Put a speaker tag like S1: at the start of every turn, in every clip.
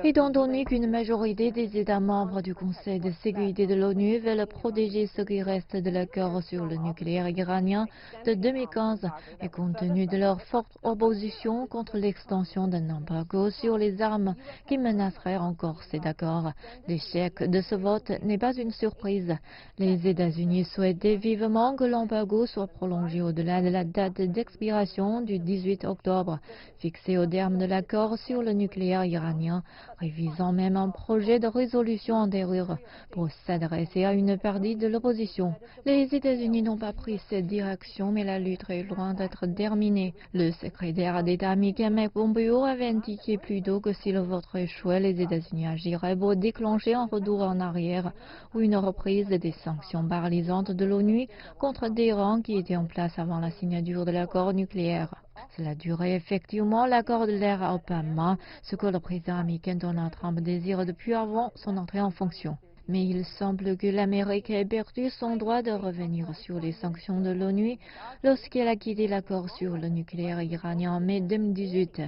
S1: Étant donné qu'une majorité des États membres du Conseil de sécurité de l'ONU veulent protéger ce qui reste de l'accord sur le nucléaire iranien de 2015 et compte tenu de leur forte opposition contre l'extension d'un embargo sur les armes qui menacerait encore cet accord, l'échec de ce vote n'est pas une surprise. Les États-Unis souhaitaient vivement que l'embargo soit prolongé au-delà de la date d'expiration du 18 octobre, fixée au terme de l'accord sur le nucléaire iranien, révisant même un projet de résolution antérieur pour s'adresser à une partie de l'opposition. Les États-Unis n'ont pas pris cette direction, mais la lutte est loin d'être terminée. Le secrétaire d'État américain Mike Pompeo avait indiqué plus tôt que si le vote échouait, les États-Unis agiraient pour déclencher un retour en arrière ou une reprise des sanctions paralysantes de l'ONU contre Téhéran qui étaient en place avant la signature de l'accord nucléaire. Cela durait effectivement l'accord de l'ère Obama, ce que le président américain Donald Trump désire depuis avant son entrée en fonction. Mais il semble que l'Amérique ait perdu son droit de revenir sur les sanctions de l'ONU lorsqu'elle a quitté l'accord sur le nucléaire iranien en mai 2018.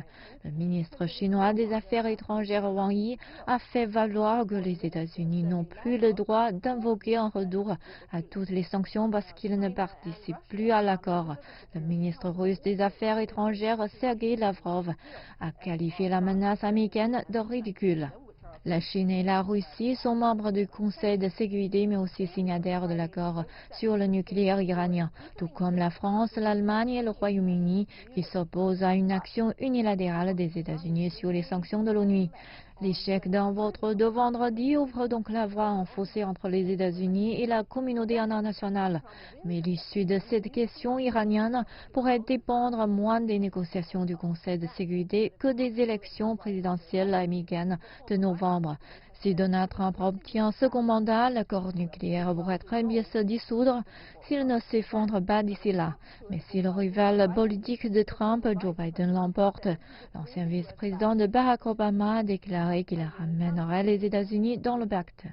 S1: Le ministre chinois des Affaires étrangères Wang Yi a fait valoir que les États-Unis n'ont plus le droit d'invoquer un retour à toutes les sanctions parce qu'ils ne participent plus à l'accord. Le ministre russe des Affaires étrangères Sergei Lavrov a qualifié la menace américaine de ridicule. La Chine et la Russie sont membres du Conseil de sécurité mais aussi signataires de l'accord sur le nucléaire iranien, tout comme la France, l'Allemagne et le Royaume-Uni qui s'opposent à une action unilatérale des États-Unis sur les sanctions de l'ONU. L'échec d'un vote de vendredi ouvre donc la voie à un fossé entre les États-Unis et la communauté internationale. Mais l'issue de cette question iranienne pourrait dépendre moins des négociations du Conseil de sécurité que des élections présidentielles américaines de novembre. Si Donald Trump obtient un second mandat, l'accord nucléaire pourrait très bien se dissoudre s'il ne s'effondre pas d'ici là. Mais si le rival politique de Trump, Joe Biden, l'emporte, l'ancien vice-président de Barack Obama a déclaré qu'il ramènerait les États-Unis dans le pacte.